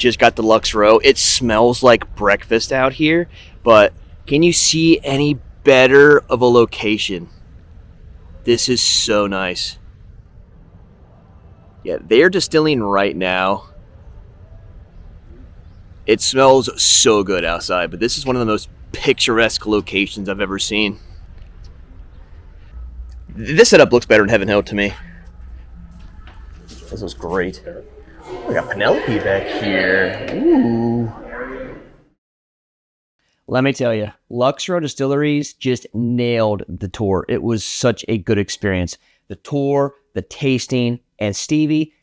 just got the Lux Row. It smells like breakfast out here, but can you see any better of a location? This is so nice. Yeah, they're distilling right now. It smells so good outside, but this is one of the most picturesque locations I've ever seen. This setup looks better in Heaven Hill to me. This was great. We got Penelope back here. Ooh. Let me tell you, Lux Row Distilleries just nailed the tour. It was such a good experience. The tour, the tasting, and Stevie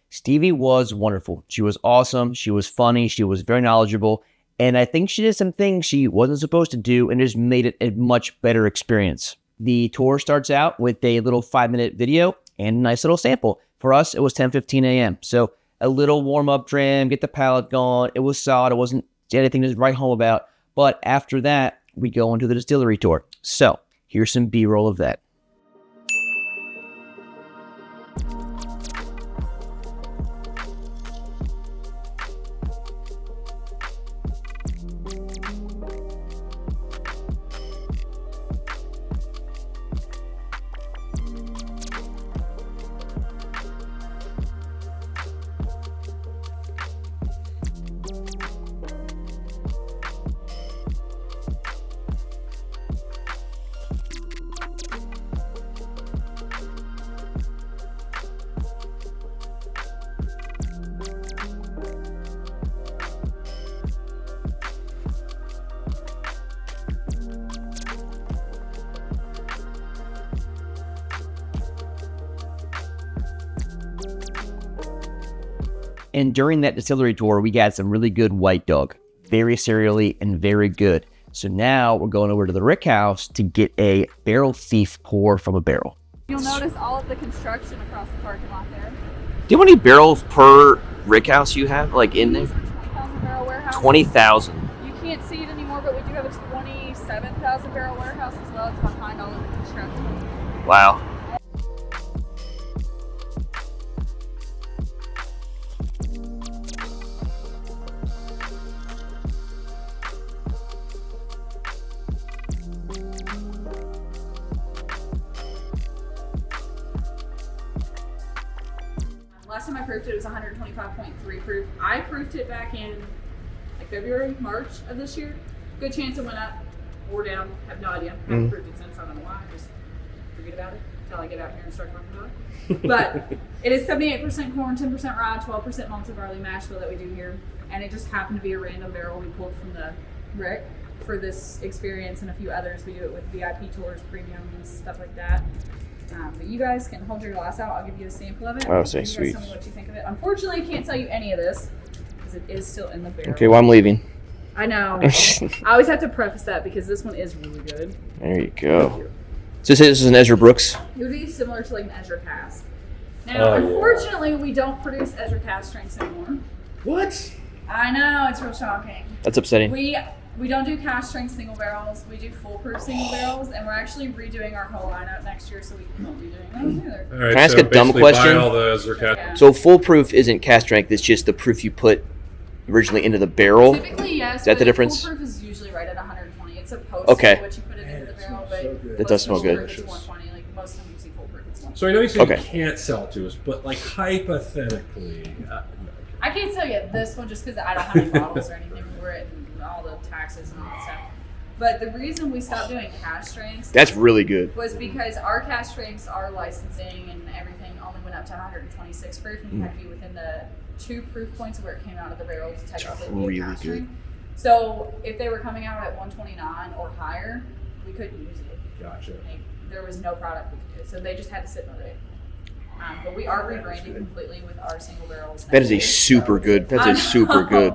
was wonderful. She was awesome. She was funny. She was very knowledgeable. And I think she did some things she wasn't supposed to do and just made it a much better experience. The tour starts out with a little 5-minute video and a nice little sample. For us, it was 10:15 a.m. So a little warm-up dram, get the palate going. It was solid. It wasn't anything to write home about. But after that, we go into the distillery tour. So here's some B-roll of that. And during that distillery tour, we got some really good white dog. Very cereally and very good. So now we're going over to the Rick House to get a barrel thief pour from a barrel. You'll notice all of the construction across the parking lot there. Do you know how many barrels per Rick House you have, like, in there? 20,000 barrel warehouse. 20,000. You can't see it anymore, but we do have a 27,000 barrel warehouse as well. It's behind all of the construction. Wow. Last time I proofed it was 125.3 proof. I proofed it back in like February, March of this year. Good chance it went up or down. Have no idea. Haven't proofed it since. I don't know why. Just forget about it until I get out here and start talking about it. But it is 78% corn, 10% rye, 12% malted barley mash bill that we do here. And it just happened to be a random barrel we pulled from the Rick for this experience and a few others. We do it with VIP tours, premiums, stuff like that. But you guys can hold your glass out. I'll give you a sample of it. Oh, say sweet. Tell me what you think of it. Unfortunately, I can't tell you any of this because it is still in the barrel. Okay, well, I'm leaving. I know. I always have to preface that because this one is really good. There you go. So this is an Ezra Brooks? It would be similar to like an Ezra cask. Now, unfortunately, we don't produce Ezra cask strengths anymore. What? I know, it's real shocking. That's upsetting. We don't do cask strength single barrels. We do foolproof single barrels, and we're actually redoing our whole lineup next year, so we won't be doing those either. All right, Can I ask a dumb question? Buy all the Ezra cask. Yeah. So foolproof isn't cast strength, it's just the proof you put originally into the barrel? Typically, yes. Is that the difference? Foolproof is usually right at 120. It's supposed Okay. to be what you put it into the barrel, but That does smell good. It's 120. Like most of them you see foolproof, it's 120. So I know you said Okay. you can't sell it to us, but like hypothetically, I can't tell you this one just because I don't have any bottles or anything for it and all the taxes and all that stuff. But the reason we stopped doing cask strengths That's really good. was because our cask strengths, our licensing and everything only went up to 126 proof, and you had to be within the 2 proof points of where it came out of the barrel to technically be Really a cask good. strength. So if they were coming out at 129 or higher, we couldn't use it. gotcha. Like, there was no product we could do, so they just had to sit in the rig. But we are rebranding completely with our single barrels. That is a super good. That's a super good.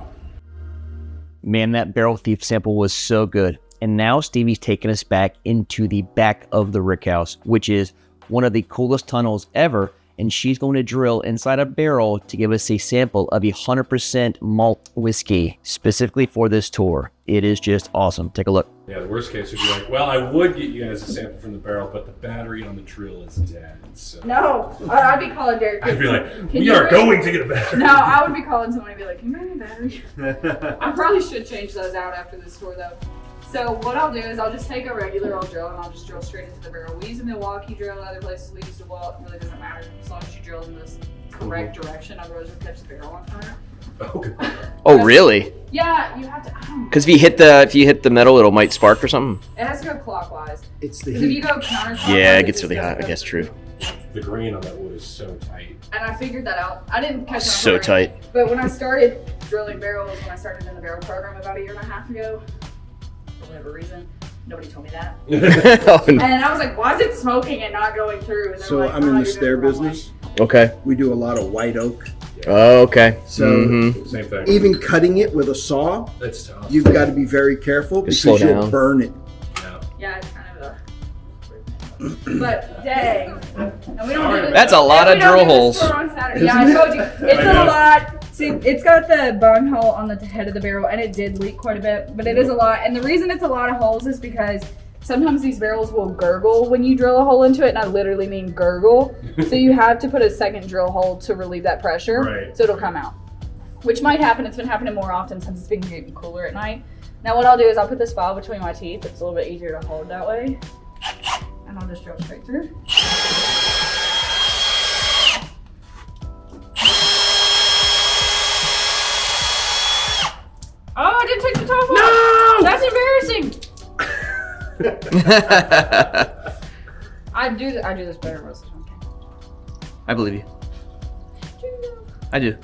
Man, that barrel thief sample was so good. And now Stevie's taking us back into the back of the Rick House, which is one of the coolest tunnels ever. and she's going to drill inside a barrel to give us a sample of a 100% malt whiskey specifically for this tour. It is just awesome. Take a look. Yeah, the worst case would be like, well, I would get you guys a sample from the barrel, but the battery on the drill is dead. So No, I'd be calling Derek. I'd be like, Can we you are bring- going to get a battery. No, I would be calling someone and be like, can you bring me a battery? I probably should change those out after this tour though. So what I'll do is I'll just take a regular old drill and I'll just drill straight into the barrel. We use a Milwaukee drill, other places we use DeWalt. It really doesn't matter as long as you drill in this correct direction, otherwise you'll catch the barrel on fire. Okay. Oh, really? Yeah, you have to. I don't know. Because if you hit the metal, it might spark or something. It has to go clockwise. It's the Because if you heat. go counterclockwise, Yeah, it it gets just really doesn't hot. I go guess through. true. The grain on that wood is so tight. And I figured that out. I didn't catch it on So fire. tight. But when I started drilling barrels, when I started in the barrel program about 1.5 years ago, for whatever reason, nobody told me that. Oh, no. And I was like, why is it smoking and not going through? And they're So like, I'm "Oh, in the you're stair doing it the wrong business. Okay. We do a lot of white oak. Oh, okay. So Mhm. Same thing. even cutting it with a saw, That's tough. you've got to be very careful Just because slow you'll down. burn it. Yeah. Yeah, it's kind of a. But dang, and we don't do this. That's a lot and of we don't drill do this holes. tour on Saturday. Yeah, I told you, it's I know. a lot. See, it's got the bung hole on the head of the barrel, and it did leak quite a bit, but it is a lot. And the reason it's a lot of holes is because sometimes these barrels will gurgle when you drill a hole into it, and I literally mean gurgle. So you have to put a second drill hole to relieve that pressure, Right. so it'll come out. Which might happen. It's been happening more often since it's been getting cooler at night. Now what I'll do is I'll put this file between my teeth. It's a little bit easier to hold that way. And I'll just drill straight through. Oh, I didn't take the top off. That's embarrassing. I do this better most of the time. I believe you. I do.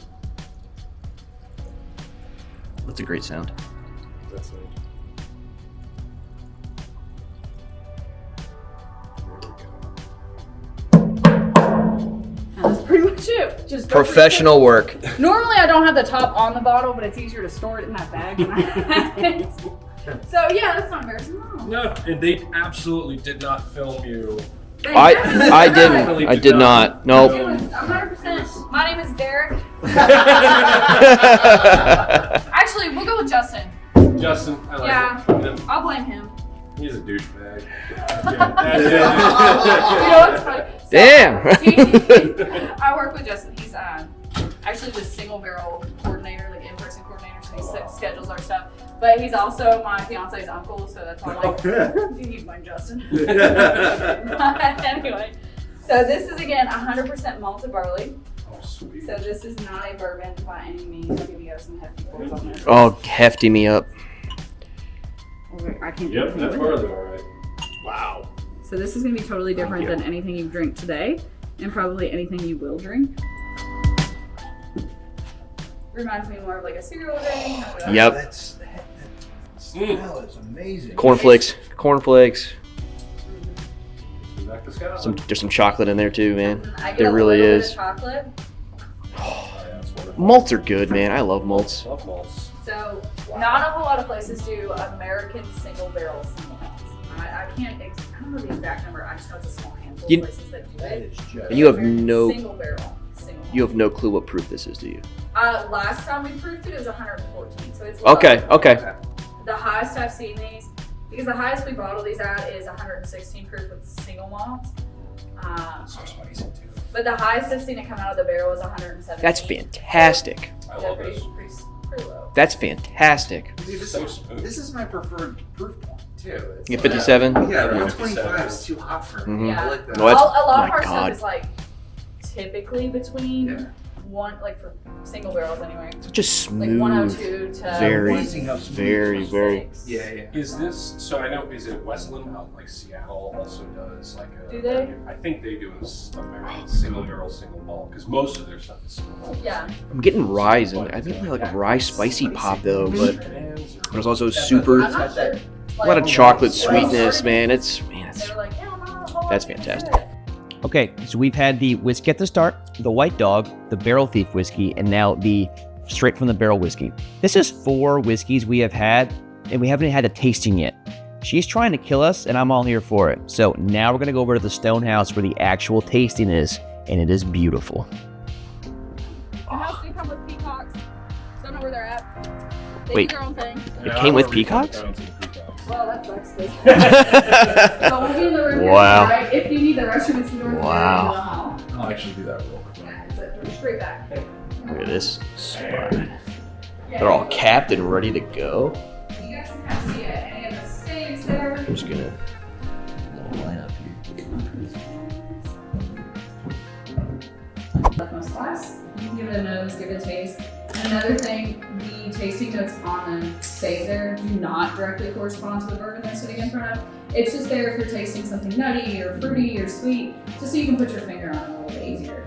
That's a great sound. That's it. There we go. And that's pretty much it. Just go Professional work. Normally I don't have the top on the bottle, but it's easier to store it in that bag when I have it. So yeah, that's not embarrassing at all. No, and they absolutely did not film you. I didn't. I did not. It Nope. was 100%. My name is Derek. Actually, we'll go with Justin. Justin, I like Yeah. it. I'll blame him. He's a douchebag. You know what's funny? So, Damn. I work with Justin. He's actually the single barrel coordinator, like in-person coordinator, so he schedules our stuff. But he's also my fiance's uncle, so that's why I'm like, you need mine, Justin. Anyway, so this is again 100% malted barley. Oh, sweet. So this is not a bourbon by any means. I'll give you guys some hefty pours on there. Oh, hefty me up. I can't do Yep, anything that's with it. barley, all right. Wow. So this is going to be totally different than anything you drink today, and probably anything you will drink. Reminds me more of like a cereal drink. Yep. That smell is amazing. Cornflakes. Cornflakes. Back to Scott. There's some chocolate in there too, man. I get There a really little is. bit of chocolate. Oh, yeah, that's wonderful. Malts are good, man. I love malts. Love malts. So not a whole lot of places do American single barrel single malts. I don't know the exact number. I just know it's a small handful You- of places that do That it. is just. And you have American no- single barrel single malt. You have no clue what proof this is, do you? Last time we proofed it was 114, so it's low. Okay. Okay. The highest I've seen these, because the highest we bottle these at is 116 proof with single malt. So spicy too. But the highest I've seen it come out of the barrel is 117. That's fantastic. I Yeah, love pretty, this. pretty low. That's fantastic. Dude, So smooth. this is my preferred proof point too. It's You get 57? Yeah, Right. 125 is too hot for me. Mhm. Yeah. I like that. No, that's- A lot my of our God. stuff is like typically between Yeah. one, like for single barrels anyway, Such a like smooth. 102 to very, Amazing how smooth very, very. 106. Yeah. Is this, so I know, is it Westland out like Seattle also does like a. Do they? I think they do a American single barrel, single malt, because most of their stuff is single malt. Yeah. I'm getting rye in. I think like a rye spicy pop though, but there's also super I'm not sure. a lot of chocolate sweetness, man. It's They were like, yeah, I'm not a whole That's lot of fantastic. it. Okay, so we've had the whiskey at the start, the White Dog, the Barrel Thief whiskey, and now the straight from the barrel whiskey. This is 4 whiskeys we have had, and we haven't had a tasting yet. She's trying to kill us, and I'm all here for it. So now we're gonna go over to the Stone House where the actual tasting is, and it is beautiful. The house did come with peacocks. Don't know where they're at. They Wait. do their own thing. It came with peacocks? I don't see the peacocks. Well, that sucks. So we'll be in the room here, Wow. right? If you need the restroom, it's the door Wow. in the hall. I'll actually do that real quick. Yeah, it's straight back. Look at this spot. They're all capped and ready to go. You guys can kind of see any of the staves there. I'm just gonna line up here. Most class. You can give it a nose, give it a taste. And another thing, the tasting notes on the stave there do not directly correspond to the bourbon they're sitting in front of. It's just there if you're tasting something nutty or fruity or sweet, just so you can put your finger on it a little bit easier.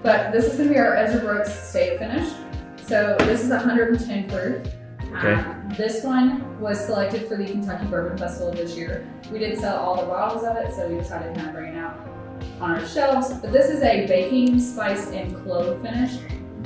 But this is going to be our Ezra Brooks stave finish. So this is 110 proof. Okay. This one was selected for the Kentucky Bourbon Festival this year. We did sell all the bottles of it, so we decided to kind of bring it out on our shelves. But this is a baking, spice, and clove finish.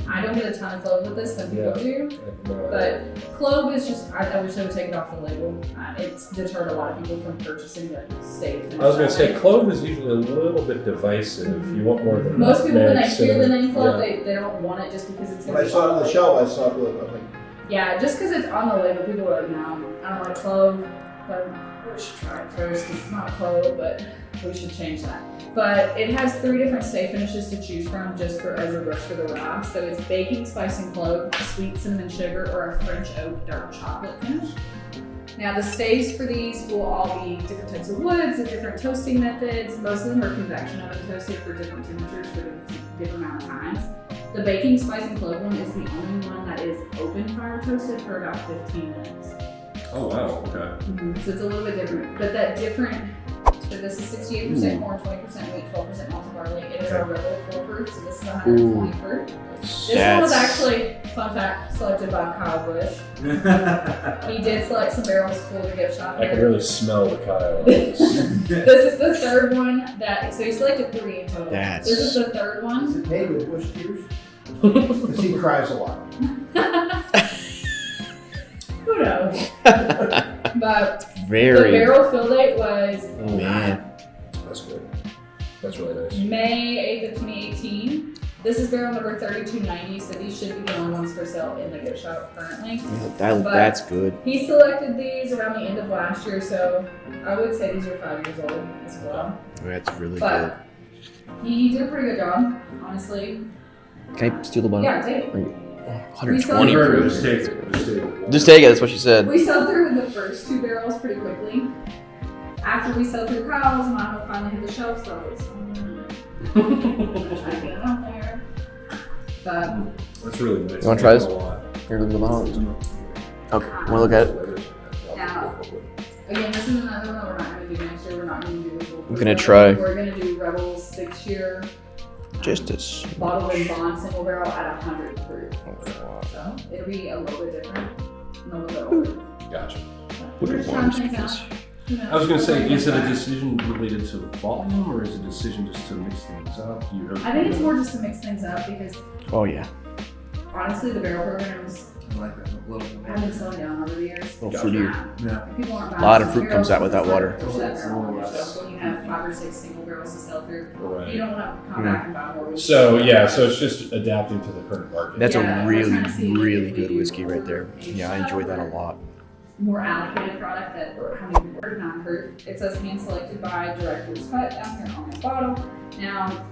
I don't get a ton of clove with this, some people do. But clove is just, I wish I would take it off the label. It's deterred a lot of people from purchasing the stave finish. I was going to say, clove is usually a little bit divisive. You want more than Most people, when they nutmeg, hear the cinnamon. name clove, Yeah. they don't want it just because it's When I saw it on the shelf, I saw it. I was like, Yeah, just because it's on the label, people are like, no, I don't like clove. But we should try it first because it's not clove, but we should change that. But it has 3 different stave finishes to choose from just for Ezra Brooks for the rye. So it's baking, spice, and clove, sweet cinnamon sugar, or a French oak dark chocolate finish. Now the staves for these will all be different types of woods and different toasting methods. Most of them are convection oven toasted for different temperatures for different amount of times. The baking, spice, and clove one is the only one that is open fire toasted for about 15 minutes. Oh, wow. Okay. So it's a little bit different, but that different, so this is 68% corn, 20% wheat, 12% malted barley. It is our Rebel 4 proof, so this is 120 proof. This one was actually, fun fact, selected by Kyle Bush. He did select some barrels for the gift shop I can here. really smell the Kyle. This is the third one that, so he selected 3 in total. That's- This is the third is one. it made with bush tears? Because he cries a lot. Who knows? But the Very. barrel fill date was Oh, man. That's good. That's really nice. May 8th of 2018. This is barrel number 3290, so these should be the only ones for sale in the gift shop currently. Yeah, that's good. He selected these around the end of last year, so I would say these are 5 years old as well. That's really good. But he did a pretty good job, honestly. Can I steal the bottle? Yeah, take it. 120 We proof. Just take it. Just take it. Just take it, that's what she said. We sold through the first 2 barrels pretty quickly. After we sold through Kyle's, mine will finally hit the shelf, so it's I'm gonna try to get it out there. But That's really nice. You wanna try this? A lot. Here, look at the bottle. Okay, wanna look at it? now, again, this is another one we're not going to do next year. We're not going to do the full. I'm gonna try. We're going to do Rebel's 6-year Just as. bottled and bond single barrel at 100 proof. Oh, So it'll be a little bit different and a little bit older. Gotcha. We're just trying things out. Who knows? I was going to say, is it a decision related to volume or is it a decision just to mix things up? I think it's more just to mix things up because Oh, yeah. honestly, the barrel programs I like that little. have been slowing down over the years. Little fruitier. Yeah. People aren't buying A lot of some fruit comes barrels out without water. for that barrel on your shelf when you have 5 or 6 single barrels to sell through. You Right. don't want to come back and buy more. So, yeah, so it's just adapting to the current market. That's Yeah, a we're really, trying to see really if we good do whiskey right there. Yeah, I enjoyed that a lot. More allocated product that we're having more non-proof. It says hand selected by Director's Cut down here on the bottle. Now,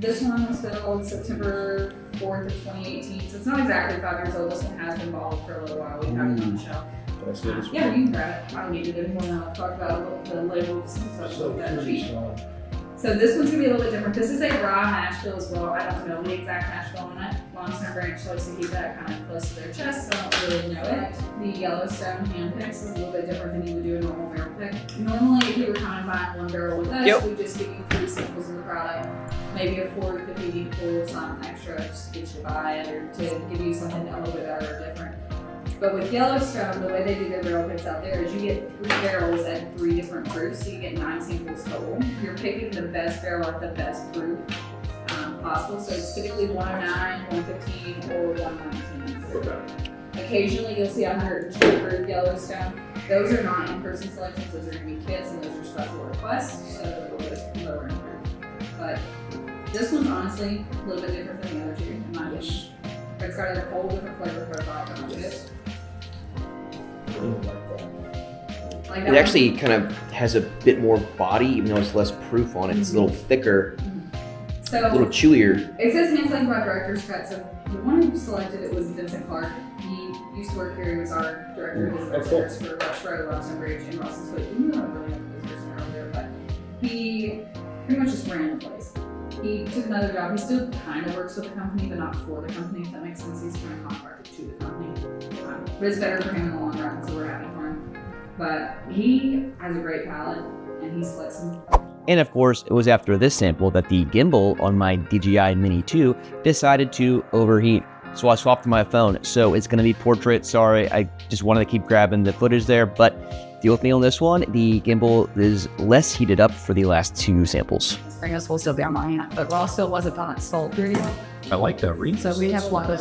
this one was filled September 4th of 2018, so it's not exactly 5 years old. This one has been bottled for a little while. We have it on the shelf. Can I see this one? Yeah, you can grab it. I don't need it anymore now. I'll talk about the labels and stuff So like that. fruity strong. So this one's gonna be a little bit different. This is a rye mash bill as well. I don't know the exact mash bill on it. Long-term branch likes to keep that kind of close to their chest, so I don't really know it. The Yellowstone hand picks is a little bit different than you would do a normal barrel pick. Normally, if you were kind of buying 1 barrel with us, Yep. we just give you 3 samples of the product, maybe a fork if you need pull some extra just to get you to buy it or to give you something a little bit better or different. But with Yellowstone, the way they do their barrel picks out there is you get 3 barrels at 3 different proofs, so you get 9 samples total. You're picking the best barrel at the best proof possible, so it's typically 109, 115, or 119. Okay. Occasionally you'll see 102 proof Yellowstone. Those are not in-person selections, those are going to be kits, and those are special requests, so they're a little bit lower in proof. But This one's honestly a little bit different than the other two, in my opinion. It's got a whole different flavor profile than this. Like that It actually kind of has a bit more body, even though it's less proof on it. It's a little thicker, So a little chewier. it says hand selected by director's cut. So the one who selected it was Vincent Clark. He used to work here. He was our director of visitors for Lux Row, Distillers, and Russell's Foot. We don't really have visitors earlier, but he pretty much just ran the place. He took another job. He still kind of works with the company, but not for the company, if that makes sense. He's kind of contracted to the company. But it's better for him in the long run, so we're happy for him. But he has a great palate, and he selects some. And of course, it was after this sample that the gimbal on my DJI Mini 2 decided to overheat. So I swapped to my phone. So it's gonna be portrait. Sorry, I just wanted to keep grabbing the footage there, but deal with me on this one. The gimbal is less heated up for the last two samples. I guess we'll still be on my hand, but Raw still wasn't on sultry. I like that read. So we have one of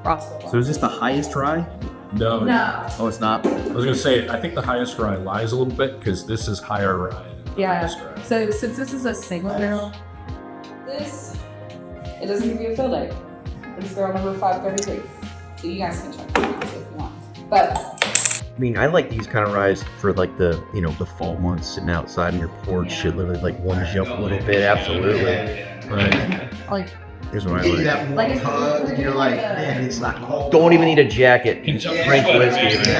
Raw. So is this the highest rye? No. No. Oh, it's not. I was gonna say, I think the highest rye lies a little bit because this is higher rye. Than the Yeah. highest rye. So since this is a single barrel, this, it doesn't give you a fill date. It's barrel number 533. So you guys can check it if you want. But I mean, I like these kind of ryes for like the, you know, the fall months, sitting outside on your porch, should literally like warm you up a little bit. Absolutely. Right. like, Here's what I Give you like. that warm Like if hug, we're and you're doing like, like a- man, it's not cold. Don't even need a jacket. Drink Drink whiskey.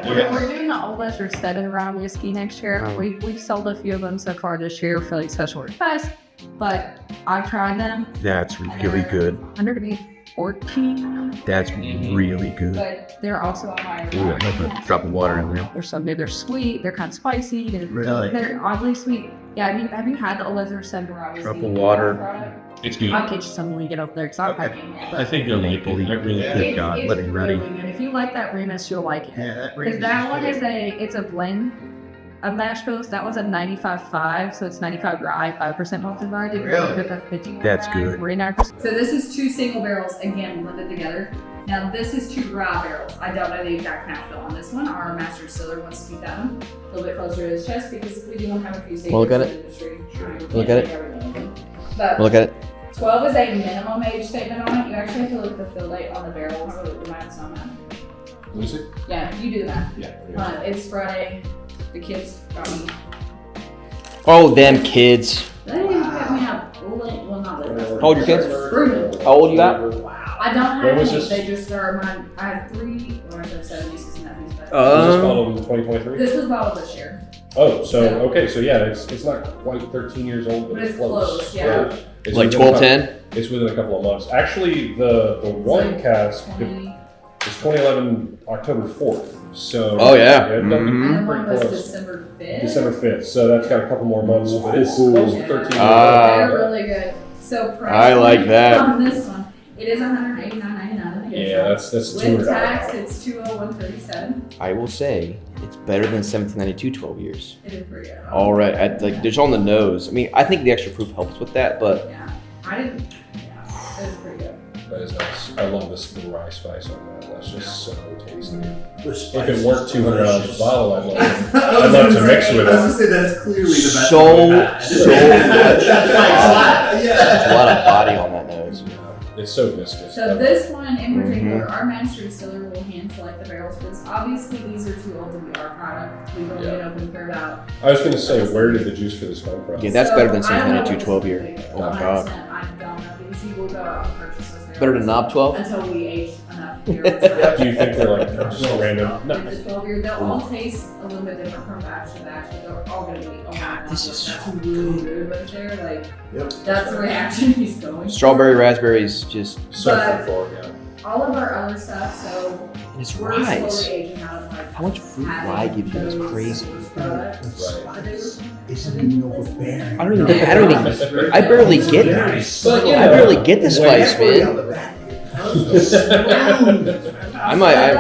we're doing the Old West or 7 round whiskey next year. We've sold a few of them so far this year for like special requests, but I tried them. That's really good. 114, That's really good. but they're also on my. Ooh, I love a drop of water in there. They're so good. They're sweet. They're kind of spicy. Really? They're oddly sweet. Yeah, have you had the Old West or 7 round whiskey? Drop of water. It's good. I'll get you some when we get over there because I'm Okay. happy. I think you'll like it. They're really good. It's- God, it's let me ready. really good. If you like that Remus, you'll like it. Yeah, that Because brings that me one to is it. it's a blend of mash bills. That one's a 95.5, so it's 95 rye, 5% malted variety. Really? With a 50 That's rye, good. 49%. So this is two single barrels, again, blended together. Now this is two rye barrels. I don't know the exact mash bill on this one. Our master distiller wants to keep that one a little bit closer to his chest because we do want to have a few Well, look at in it. the industry. Look at it. But Look at it. 12 is a minimum age statement on it. You actually have to look at the fill date on the barrel. I really the math's on that. Lucy? Yeah, you do the math. Yeah. It's Friday. The kids got me. Oh, them kids. They didn't cut me out. Well, not literally. How old your kids? Brutal. How old you got? I don't When have was any. this? They just are my. I have 3, or I have 7 nieces and nephews. But Was this bottled in 2023? this was bottled this year. Oh, so okay, so yeah, it's not quite 13 years old, but But it's it's close. close, yeah. It's Like within 12, a 10? couple- It's within a couple of months. Actually, the one cask 20. is 2011 October 4th. So Oh, yeah. that'd be Mhm. And the one pretty was close. December 5th. December 5th. So that's got a couple more months, but it's Ooh. close to 13 years Ah. They're really good. So price I like point that. on this one, it is $189.99. old. Yeah, that's With $200. tax, it's $201.37. I will say it's better than 1792 12 years. It is pretty good. All right, like there's on the nose. I mean, I think the extra proof helps with that, but Yeah, I didn't. Yeah, it was pretty good. That is nice. I love this the rye spice on that. That's just so tasty. The If spice it is weren't $200 a delicious. bottle, I'd love to. I I'd was love gonna to mix say- with I was it. gonna say that's clearly the best So- one we've had. so That's why it's there's a hot. lot of body on that nose. It's so viscous. So this one in particular, Mm-hmm. our master distiller will hand select the barrels for this. Obviously, these are too old to be our product. We've only been open for about. I was going to say, where did the juice for this come from? Yeah, that's So, better than I don't know 1792 what 12 this year. is Oh my 100%, god. I don't know because he will go out and purchase those barrels. Better than Knob 12? Until we age enough. Do you think they're like just random? No. The 12 year, they'll all taste a little bit different from batch to batch, but they're all going to be. Oh God, this is that's really good right there. Like Yep. that's the reaction he's going. Strawberry, raspberries, just So But- for yeah. All of our other stuff, so and it's we're rye. slowly aging out of like. How much fruit having rye gives you? That's those crazy. products. Right. Isn't even overbearing. I don't even. I barely get it. But, you I know, barely get the spice, man. I might. I'm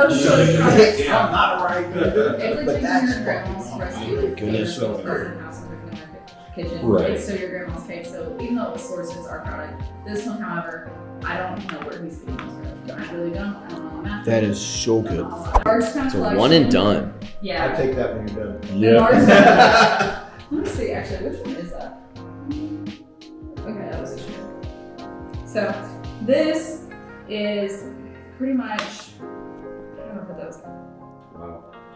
not a right good, It's like but taking that's your grandma's recipe. goodness. It's her house and cooking in her kitchen. Right. It's still your grandma's cake. So even though it was sourced as our product, this one, however, I don't know where he's getting this from. I really don't. I don't know math. That is so good. Bardstown It's a collection. one and done. Yeah. I'll take that when you're done. The Bardstown- Let me see. Actually, which one is that? Okay, that was a So this is pretty much, I don't know what those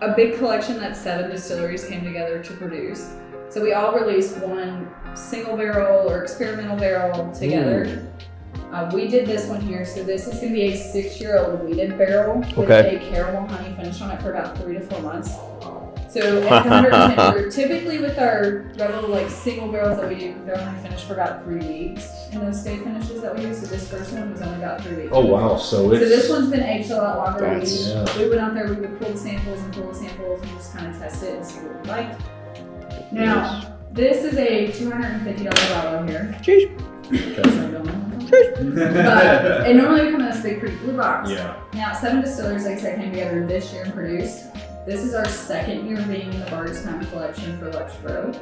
a big collection that 7 distilleries came together to produce. So we all released one single barrel or experimental barrel together. We did this one here. So this is going to be a 6-year-old wheated barrel with a caramel honey finish on it for about 3 to 4 months. So at 110 proof, typically with our regular like single barrels that we do, they're only finished for about 3 weeks in those stay finishes that we use. So this first one was only about 3 weeks. Oh wow! So it's. So this one's been aged a lot longer. That's- We went out there, we would pull the samples and just kind of test it and see what we liked. Now, this is a $250 bottle here. Jeez. But it normally would come in this big pretty blue box. Yeah. Now, 7 distillers, like I said, came together this year and produced. This is our 2nd year being in the Bardstown collection for Lux Row.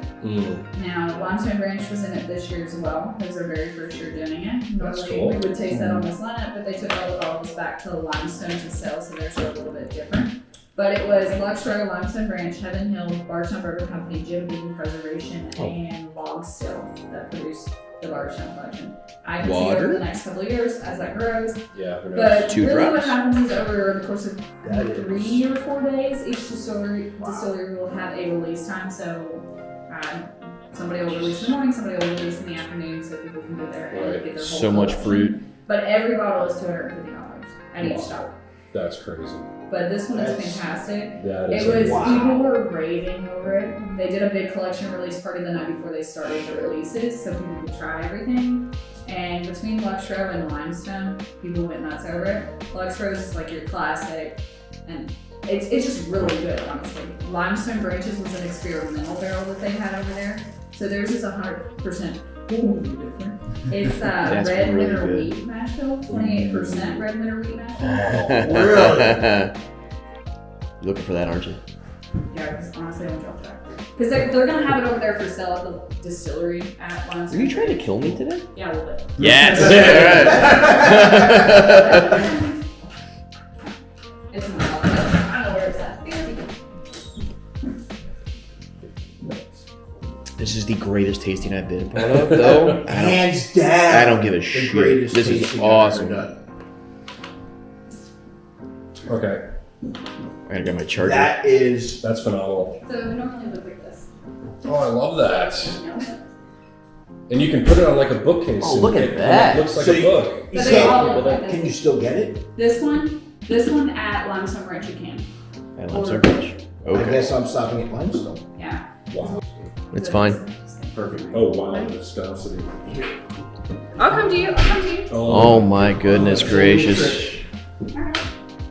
Now, Limestone Branch was in it this year as well. It was our very first year doing it. That's Normally cool. we would taste that on this lineup, but they took all the bottles back to the Limestone to sell, so theirs are a little bit different. But it was Lux Row, Limestone Branch, Heaven Hill, Bardstown Bourbon Company, Jim Beam Preservation, and Log Still that produced the Bardstown collection. I can see over the next couple of years as that grows. Yeah. Who knows? But 2 really drops. what happens is over the course of 3 or 4 days, each distillery will have a release time. So somebody will release in the morning, somebody will release in the afternoon, so people can go there and get their whole So much collection. fruit. But every bottle is $250 at each stop. That's crazy. But this one is fantastic. That It is. was, people were raving over it. They did a big collection release party the night before they started the releases, so people could try everything. And between Lux Row and Limestone, people went nuts over it. Lux Row is like your classic, and it's just really good, honestly. Limestone Branches was an experimental barrel that they had over there. So theirs is 100% different. It's red really winter good. wheat mash bill, 28% red winter wheat mash bill. Really? You're looking for that, aren't you? Yeah, because honestly, I'm drop that. Because they're going to have it over there for sale at the distillery at Are Limestone. you trying to kill me today? Yeah, a little bit. Yes. It's not. I don't know where it's at. This is the greatest tasting I've been a part of, though. Hands down. I don't give a the shit. greatest This is tasting I've awesome. ever done. Okay. I gotta get my charger. That is. That's phenomenal. So we normally look like this. Oh, I love that. And you can put it on like a bookcase. Oh, and look at it that. looks like So a book. You So they all can't, look like can this. you still get it? This one at Limestone Ranch you can. I love so much. I Okay. guess I'm stopping at Limestone. Yeah. Wow. It's fine. Perfect. Oh wow, viscosity. I'll come to you. Oh my goodness gracious. Alright.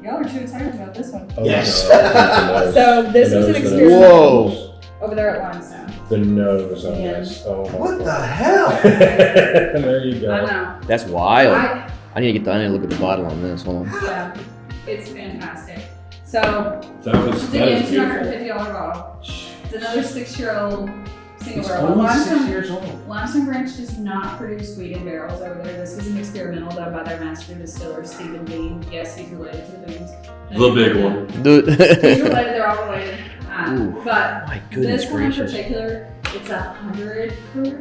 Y'all are too excited about this one. Oh, Yes. God. So this was an The nose, experiment Whoa. over there at Limestone. The nose on Yeah. this. Oh my What God. the hell? There you I go. know. That's wild. I I need to look at the bottle on this. Hold on. Yeah, it's fantastic. So, That was again, beautiful. $250 bottle. It's another 6-year-old single It's barrel. only 6 Limestone, years old. Limestone Branch does not produce wheated barrels over there. This is an experimental done by their master distiller, Stevie. Yes, he's related to the Beans. The big one. He's Dude. related, they're all related. Ooh. But My goodness this one in gracious. particular, it's 100 proof.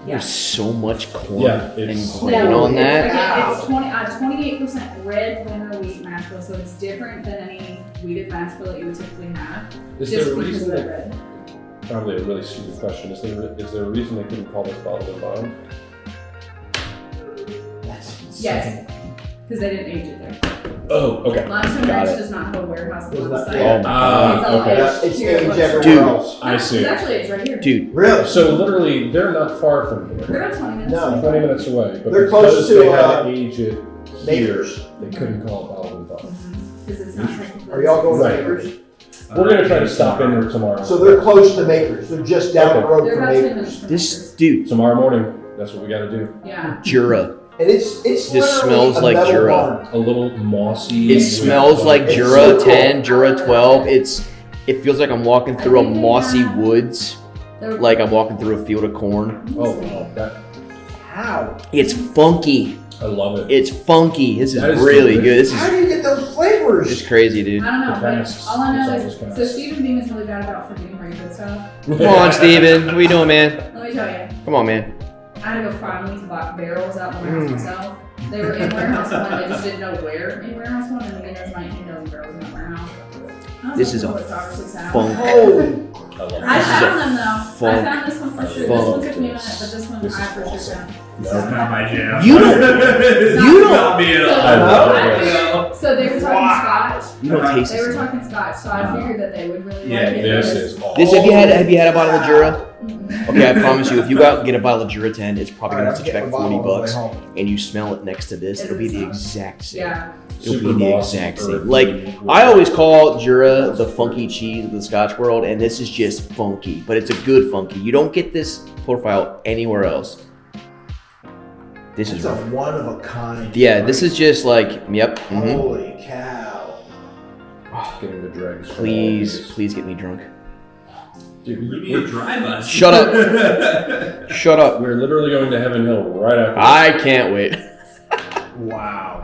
Yeah. There's so much corn Yeah, and it's- grain on that. It's 28% red winter wheat mash bill, so it's different than any wheated mash bill that you would typically have. Is just there a because reason they're that, red. probably a really stupid question, is there a reason they couldn't call this bottle and bond? That's insane. Yes, because they didn't age it there. Oh, okay. Limestone Got Ranch it. does not have a warehouse Does on not- site. Oh my god. It's all okay. aged It's here at aged Lux everywhere Dude. else. I see. It's actually aged right here. Dude, Really? So literally, they're not far from They're here. about 20 minutes. No. 20 minutes away. But They're because close to, they had to age it here, Makers. they couldn't call it bottle and bond. Because it's not technically. Are y'all going to Right. Makers? We're gonna try to stop in there tomorrow. So they're close to Makers. They're just down the road They're from about 10 minutes Makers. from this Makers. dude, Tomorrow morning, that's what we gotta do. Yeah. Jura. And it's This literally smells a like metal Jura. barn. A little mossy. It smells like It's Jura so cool. 10, Jura 12. It feels like I'm walking through a mossy woods, They're- like I'm walking through a field of corn. Oh, wow. How? It's funky. I love it. It's funky. This is That is really delicious. good. This How is do you get those flavors? it's crazy, dude. I don't know. The But casks. all I know It's is, always so casks. Stephen Beam is really bad about forgetting very good stuff. Come on, Steven. What are you doing, man? Let me tell you. Come on, man. I had to go find these barrels out in the warehouse myself. They were in warehouse one, they just didn't know where in warehouse one, and the windows might know the barrels in the warehouse. This is a funk. I found them though. Funk. I found this one for sure. This one took me a minute, but this one This is I for sure awesome. found. That's not my jam. You don't Not me at all. So, I love it. so they were talking scotch. You don't taste They were this. talking scotch, so I figured that they would really Yeah, like it. this is awesome. This have you had a bottle of Jura? Mhm. Okay, I promise you, if you go out and get a bottle of Jura 10, it's probably All gonna right, set you back I'm getting a bottle on the $40, way home. and you smell it next to this, it'll be the exact same. Yeah. It'll Super be the boss exact or- same. Like, I always call Jura the funky cheese of the Scotch world, and this is just funky, but it's a good funky. You don't get this profile anywhere else. This It's is a one of a kind. yeah. This is just like yep. Mhm. Holy cow. Getting the dregs. Please get me drunk. Dude, You need to drive us. Shut up. Shut up. We're literally going to Heaven Hill right after. I can't wait. Wow.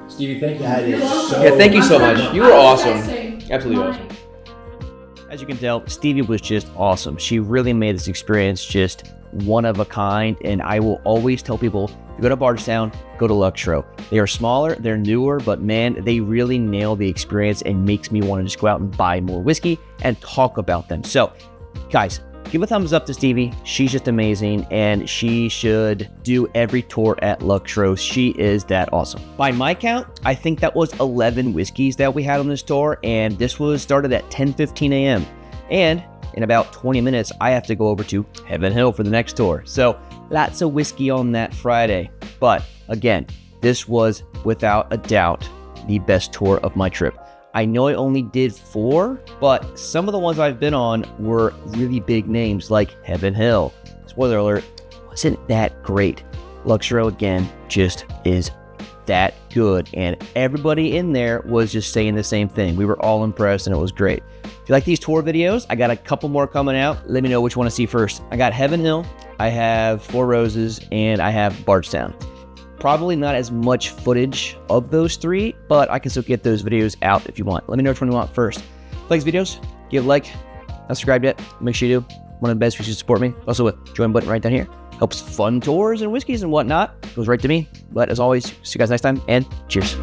Stevie, thank you. That is so. Yeah, thank you so much. You were awesome. Absolutely awesome. As you can tell, Stevie was just awesome. She really made this experience just one of a kind, and I will always tell people, if you go to Bardstown, go to Lux Row. They are smaller, they're newer, but man, they really nail the experience and makes me want to just go out and buy more whiskey and talk about them. So, guys, give a thumbs up to Stevie. She's just amazing, and she should do every tour at Lux Row. She is that awesome. By my count, I think that was 11 whiskeys that we had on this tour, and this was started at 10:15 a.m. And in about 20 minutes, I have to go over to Heaven Hill for the next tour. So lots of whiskey on that Friday. But again, this was without a doubt the best tour of my trip. I know I only did 4, but some of the ones I've been on were really big names like Heaven Hill. Spoiler alert, wasn't that great. Lux Row again just is that good, and everybody in there was just saying the same thing. We were all impressed and it was great. If you like these tour videos, I got a couple more coming out. Let me know which one to see first. I got Heaven Hill, I have Four Roses, and I have Bardstown. Probably not as much footage of those 3, but I can still get those videos out if you want. Let me know which one you want first. If you like these videos, give a like, not subscribed yet, make sure you do. One of the best ways to support me. Also with join button right down here. Helps fund tours and whiskeys and whatnot. Goes right to me. But as always, see you guys next time, and cheers.